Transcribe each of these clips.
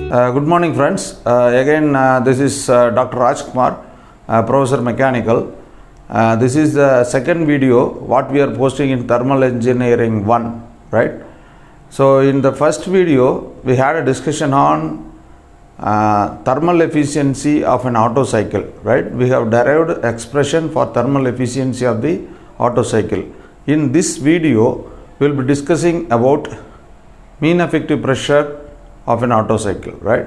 Good morning, friends. This is Dr. Rajkumar, Professor Mechanical. This is the second video what we are posting in Thermal Engineering 1, right? So in the first video, we had a discussion on thermal efficiency of an Otto cycle, right? We have derived expression for thermal efficiency of the Otto cycle. In this video, we will be discussing about mean effective pressure of an Otto cycle, right?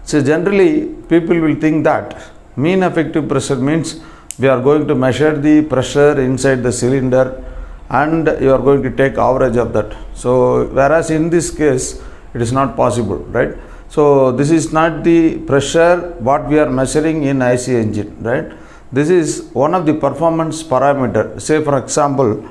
So generally people will think that mean effective pressure means we are going to measure the pressure inside the cylinder and you are going to take average of that. So whereas in this case it is not possible, right? So this is not the pressure what we are measuring in IC engine, right? This is one of the performance parameter. Say for example,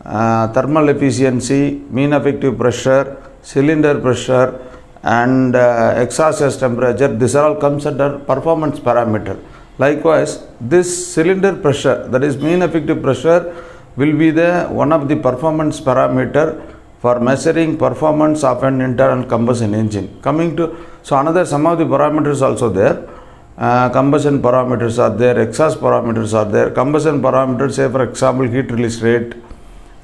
thermal efficiency, mean effective pressure, cylinder pressure and exhaust gas temperature, these are all comes under performance parameter. Likewise, this cylinder pressure, that is mean effective pressure, will be the one of the performance parameter for measuring performance of an internal combustion engine. Coming to, so another some of the parameters also there. Combustion parameters are there, exhaust parameters are there. Combustion parameters, say for example heat release rate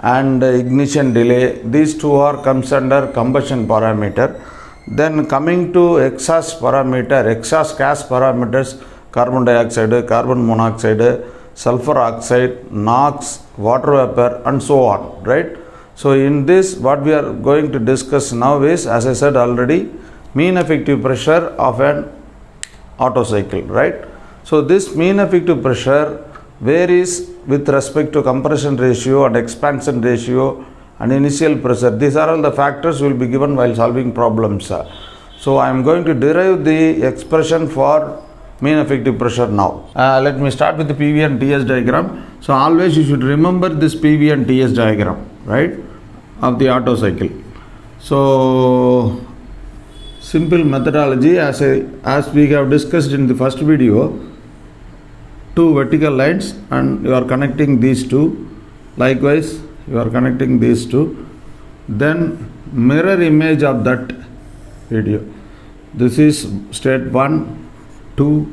and ignition delay, these two are comes under combustion parameter. Then coming to exhaust parameter, exhaust gas parameters, carbon dioxide, carbon monoxide, sulfur oxide, NOx, water vapor and so on, right? So in this what we are going to discuss now is, as I said already, mean effective pressure of an Otto cycle, right? So this mean effective pressure varies with respect to compression ratio and expansion ratio and initial pressure. These are all the factors will be given while solving problems. So I am going to derive the expression for mean effective pressure now. Let me start with the PV and TS diagram. So always you should remember this PV and TS diagram, right, of the Otto cycle. So simple methodology, as we have discussed in the first video, two vertical lines and you are connecting these two. Likewise, you are connecting these two. Then mirror image of that video. This is state 1, 2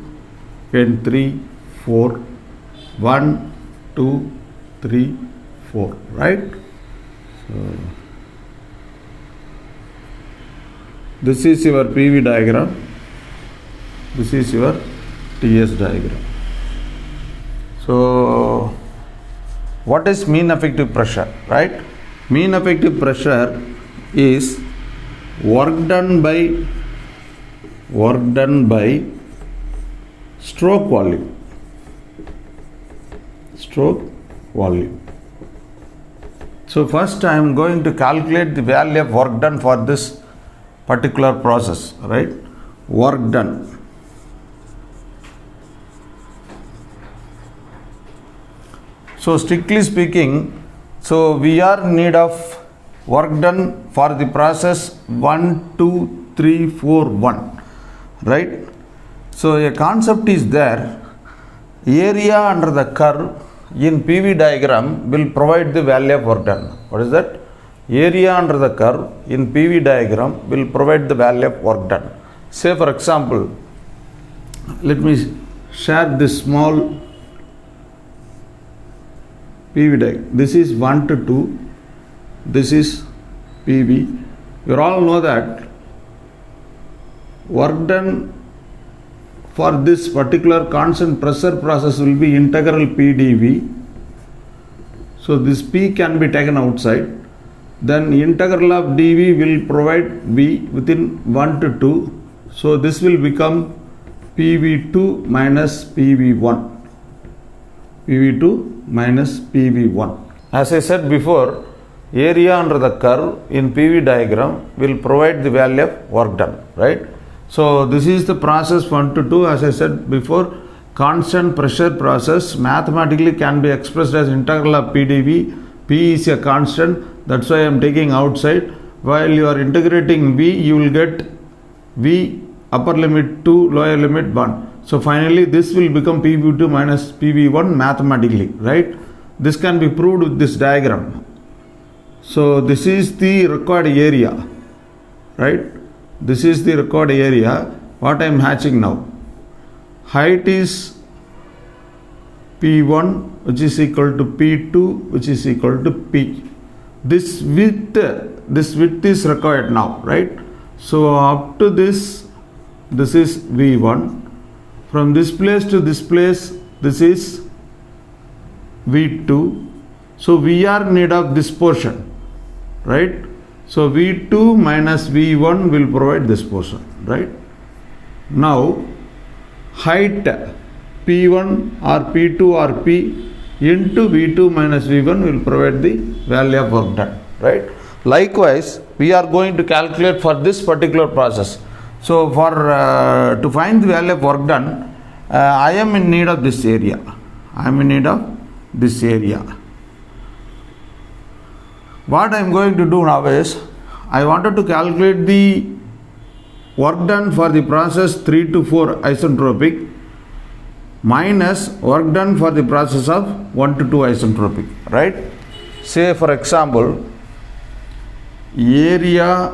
and 3, 4. 1, 2, 3, 4, right? So this is your PV diagram. This is your TS diagram. So what is mean effective pressure, right? Mean effective pressure is work done by stroke volume. So first I am going to calculate the value of work done for this particular process, right? Work done. So strictly speaking, so we are in need of work done for the process 1, 2, 3, 4, 1, right? So a concept is there. Area under the curve in PV diagram will provide the value of work done. What is that? Area under the curve in PV diagram will provide the value of work done. Say for example, let me share this small PV diagram. This is 1 to 2. This is PV. You all know that work done for this particular constant pressure process will be integral PdV. So this P can be taken outside. Then integral of dV will provide V within 1 to 2. So this will become PV2 minus PV1. PV2 minus PV1. As I said before, area under the curve in PV diagram will provide the value of work done, right? So this is the process 1 to 2. As I said before, constant pressure process mathematically can be expressed as integral of PdV. P is a constant. That's why I am taking outside. While you are integrating V, you will get V upper limit 2, lower limit 1. So finally this will become PV2 minus PV1 mathematically, right? This can be proved with this diagram. So this is the required area, right? This is the required area. What I am hatching now? Height is P1, which is equal to P2, which is equal to P. This width is required now, right? So up to this is V1. From this place to this place, this is V2. So we are in need of this portion, right? So V2 minus V1 will provide this portion, right? Now height P1 or P2 or P into V2 minus V1 will provide the value of work done, right? Likewise, we are going to calculate for this particular process. So for to find the value of work done, I am in need of this area. What I am going to do now is, I wanted to calculate the work done for the process 3 to 4 isentropic minus work done for the process of 1 to 2 isentropic, right? Say for example, area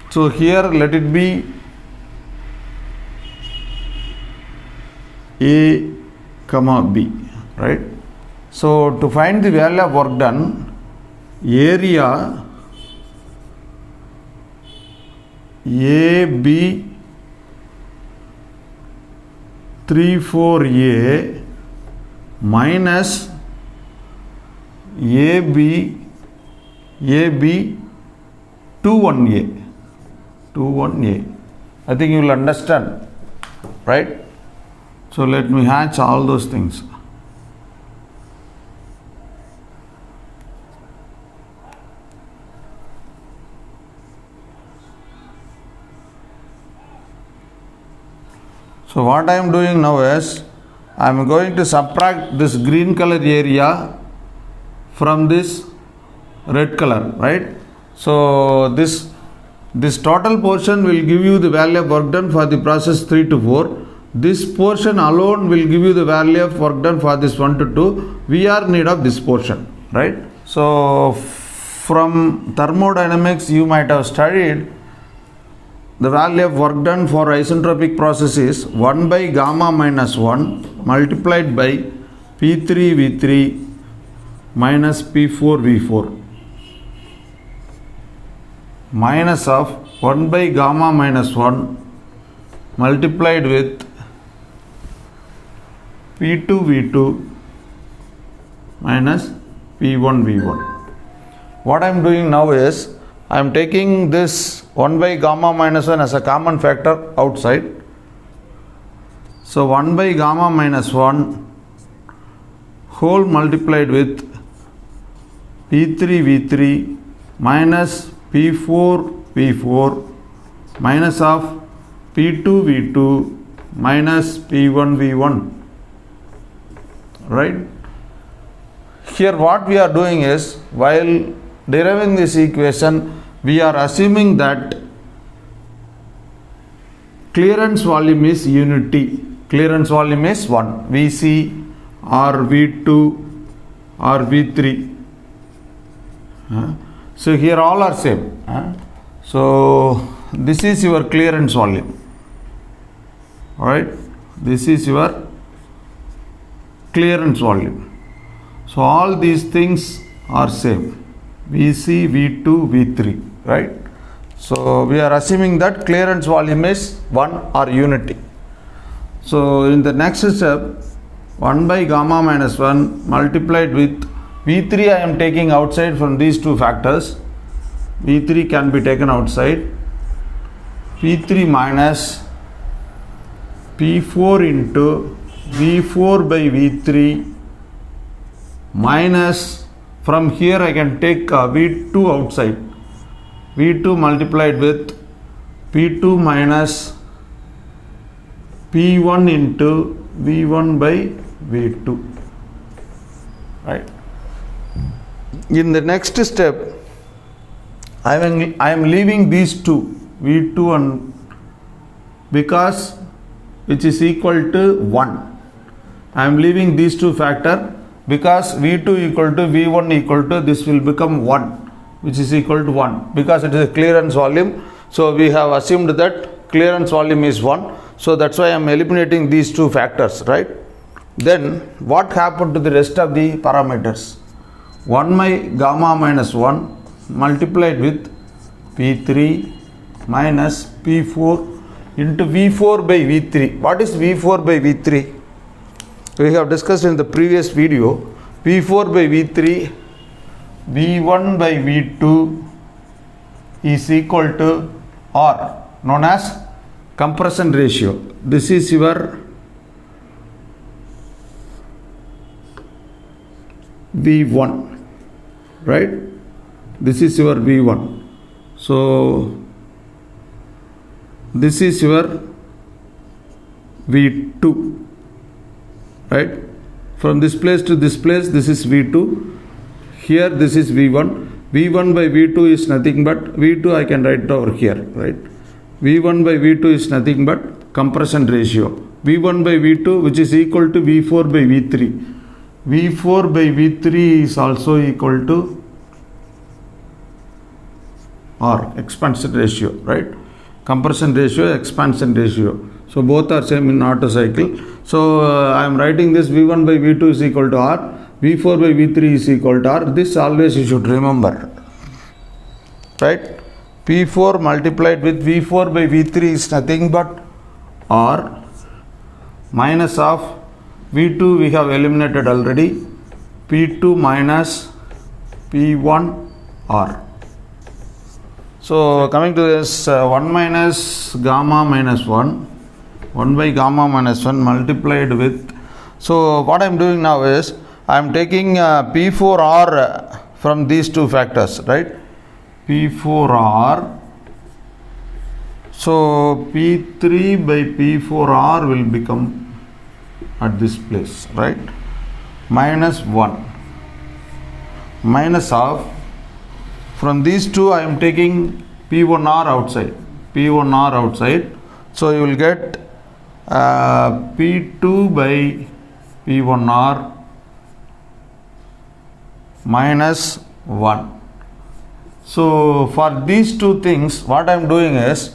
so here let it be A comma B, right? So to find the value of work done, area AB 34A minus AB 21A. I think you will understand, right? So let me hatch all those things. So what I am doing now is, I am going to subtract this green color area from this red color, right? So this total portion will give you the value of work done for the process 3 to 4. This portion alone will give you the value of work done for this 1 to 2. We are in need of this portion, right? So from thermodynamics you might have studied the value of work done for isentropic process is 1 by gamma minus 1 multiplied by P3 V3 minus P4 V4 minus of 1 by gamma minus 1 multiplied with P2 V2 minus P1 V1. What I am doing now is, I am taking this 1 by gamma minus 1 as a common factor outside. So 1 by gamma minus 1 whole multiplied with P3 V3 minus P4 V4 minus of P2 V2 minus P1 V1, right? Here what we are doing is, while deriving this equation, we are assuming that clearance volume is unity. Clearance volume is 1, Vc or V2 or V3. So here all are same. So this is your clearance volume. Alright, this is your clearance volume. So all these things are same. Vc, V2, V3, right? So we are assuming that clearance volume is 1 or unity. So in the next step, 1 by gamma minus 1 multiplied with V3 I am taking outside from these two factors. V3 can be taken outside. P3 minus P4 into V4 by V3 minus, from here I can take V2 outside. V2 multiplied with P2 minus P1 into V1 by V2, right? In the next step, I am leaving these two, V2 and, because which is equal to 1. I am leaving these two factor because V2 equal to V1 equal to, this will become 1, which is equal to 1, because it is a clearance volume. So we have assumed that clearance volume is 1. So that's why I am eliminating these two factors, right? Then what happened to the rest of the parameters? 1 by gamma minus 1 multiplied with P3 minus P4 into V4 by V3. What is V4 by V3? We have discussed in the previous video. V4 by V3, V1 by V2 is equal to R, known as compression ratio. This is your V1, right? This is your V1. So this is your V2, right? From this place to this place, this is V2. Here this is V1. V1 by V2 is nothing but V2, I can write it over here, right? V1 by V2 is nothing but compression ratio. V1 by V2, which is equal to V4 by V3. V4 by V3 is also equal to R, expansion ratio, right? Compression ratio, expansion ratio. So both are same in Otto cycle. So I am writing this V1 by V2 is equal to R, V4 by V3 is equal to R. This always you should remember, right? P4 multiplied with V4 by V3 is nothing but R minus of V2 we have eliminated already, P2 minus P1 R. So coming to this 1 minus gamma minus 1 by gamma minus 1 multiplied with, so what I am doing now is I am taking P4R from these two factors, right? P4R, so P3 by P4R will become at this place, right? Minus 1 minus of, from these two I am taking P1R outside, P1R outside, so you will get P2 by P1R minus 1. So for these two things, what I am doing is,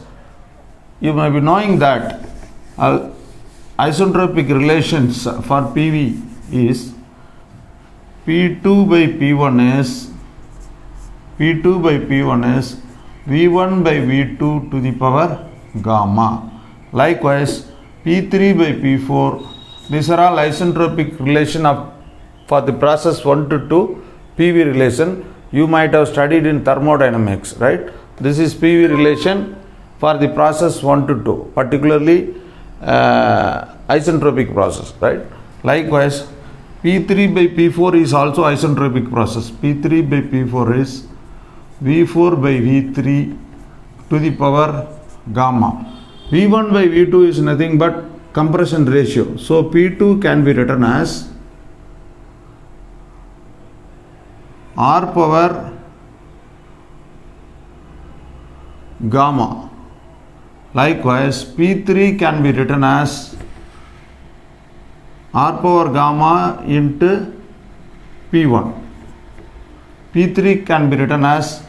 you may be knowing that isentropic relations for PV is P2 by P1 is V1 by V2 to the power gamma. Likewise, P3 by P4, these are all isentropic relation of for the process 1 to 2 PV relation. You might have studied in thermodynamics, right? This is PV relation for the process 1 to 2, particularly isentropic process, right? Likewise, P3 by P4 is also isentropic process. P3 by P4 is V4 by V3 to the power gamma. V1 by V2 is nothing but compression ratio. So P2 can be written as R power gamma. Likewise, P3 can be written as R power gamma into P1. P3 can be written as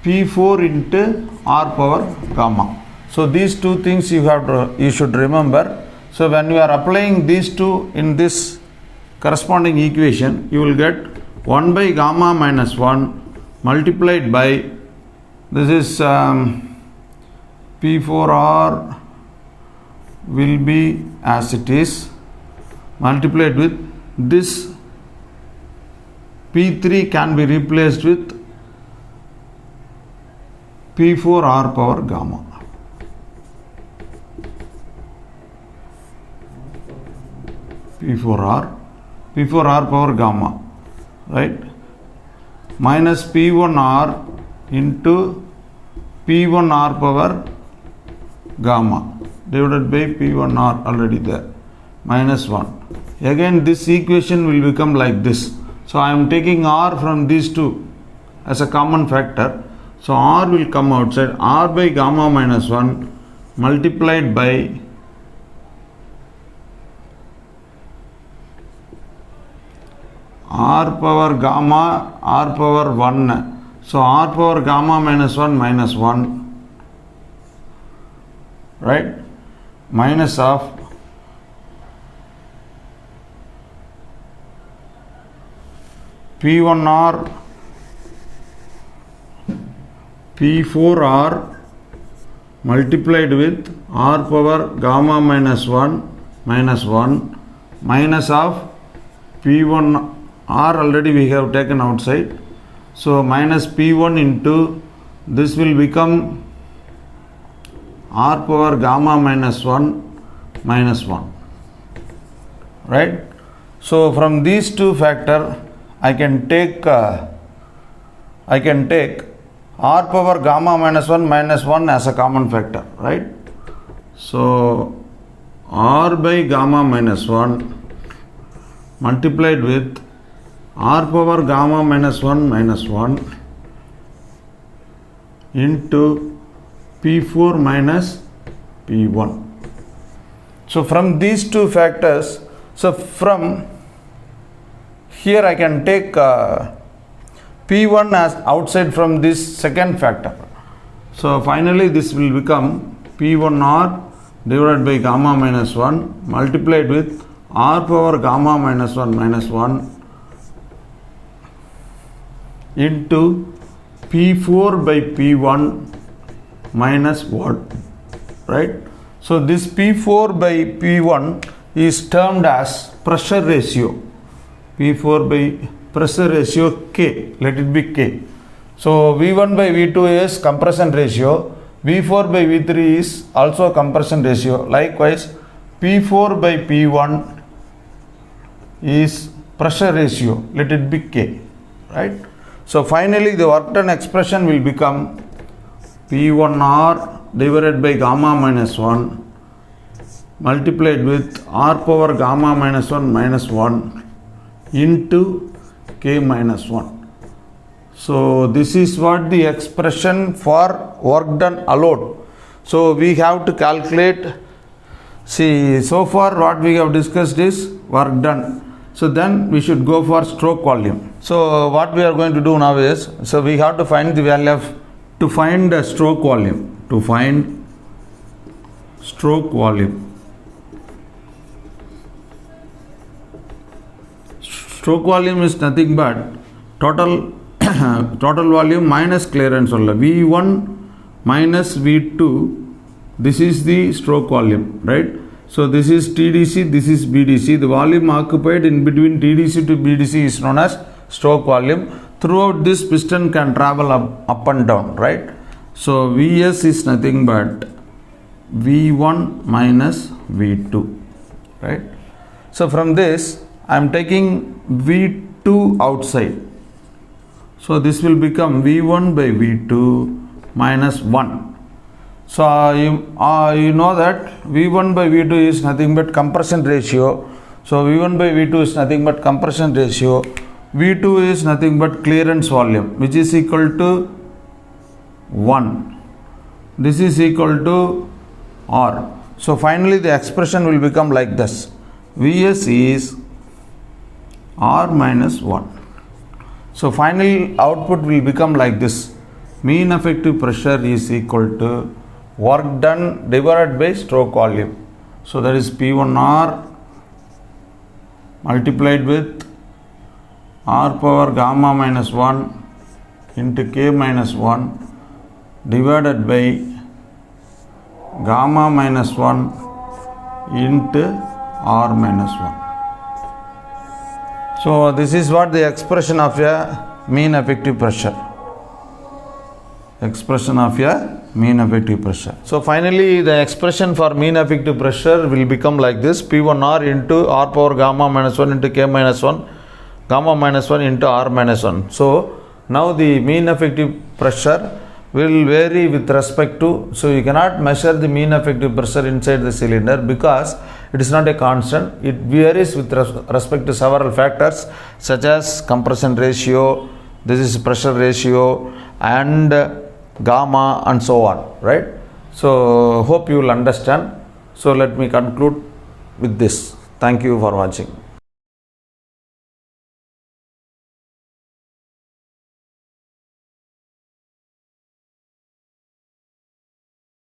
P4 into R power gamma. So these two things you should remember. So when you are applying these two in this corresponding equation, you will get 1 by gamma minus 1 multiplied by, this is P4R will be as it is, multiplied with this P3 can be replaced with P4R power gamma. P4R power gamma, right? Minus P1R into P1R power gamma divided by P1R already there, minus 1. Again this equation will become like this. So I am taking R from these two as a common factor. So R will come outside, R by gamma minus 1 multiplied by r power gamma r power 1. So r power gamma minus 1 minus 1, right, minus of P1R P4R multiplied with r power gamma minus 1 minus 1 minus of P1R already we have taken outside. So minus P1 into this will become r power gamma minus 1 minus 1, right. So from these two factor I can take r power gamma minus 1 minus 1 as a common factor, right. So r by gamma minus 1 multiplied with r power gamma minus 1 minus 1 into P4 minus P1. So from these two factors, so from here I can take P1 as outside from this second factor. So finally this will become P1R divided by gamma minus 1 multiplied with r power gamma minus 1 minus 1 into P4 by P1 minus 1, right. So this P4 by P1 is termed as pressure ratio. P4 by pressure ratio K, let it be K. So V1 by V2 is compression ratio, V4 by V3 is also compression ratio. Likewise P4 by P1 is pressure ratio, let it be K, right. So finally the work done expression will become P1R divided by gamma minus 1 multiplied with r power gamma minus 1 minus 1 into K minus 1. So this is what the expression for work done alone. So we have to calculate, see so far what we have discussed is work done. So then we should go for stroke volume. So what we are going to do now is, so we have to find the value of, to find the stroke volume, to find stroke volume. Stroke volume is nothing but total total volume minus clearance only. V1 minus V2, this is the stroke volume, right. So this is TDC, this is BDC. The volume occupied in between TDC to BDC is known as stroke volume. Throughout this piston can travel up and down, right. So Vs is nothing but V1 minus V2, right. So from this I am taking V2 outside. So this will become V1 by V2 minus 1. So you know that V1 by V2 is nothing but compression ratio. So V1 by V2 is nothing but compression ratio. V2 is nothing but clearance volume, which is equal to 1. This is equal to R. So finally the expression will become like this. Vs is R minus 1. So final output will become like this. Mean effective pressure is equal to work done divided by stroke volume. So that is P1R multiplied with r power gamma minus 1 into K minus 1 divided by gamma minus 1 into R minus 1. So this is what the expression of a mean effective pressure. Expression of a mean effective pressure. So finally the expression for mean effective pressure will become like this. P1R into r power gamma minus 1 into K minus 1 gamma minus 1 into R minus 1. So now the mean effective pressure will vary with respect to, so you cannot measure the mean effective pressure inside the cylinder because it is not a constant. It varies with respect to several factors such as compression ratio, this is pressure ratio and gamma and so on, right. So hope you will understand. So let me conclude with this. Thank you for watching.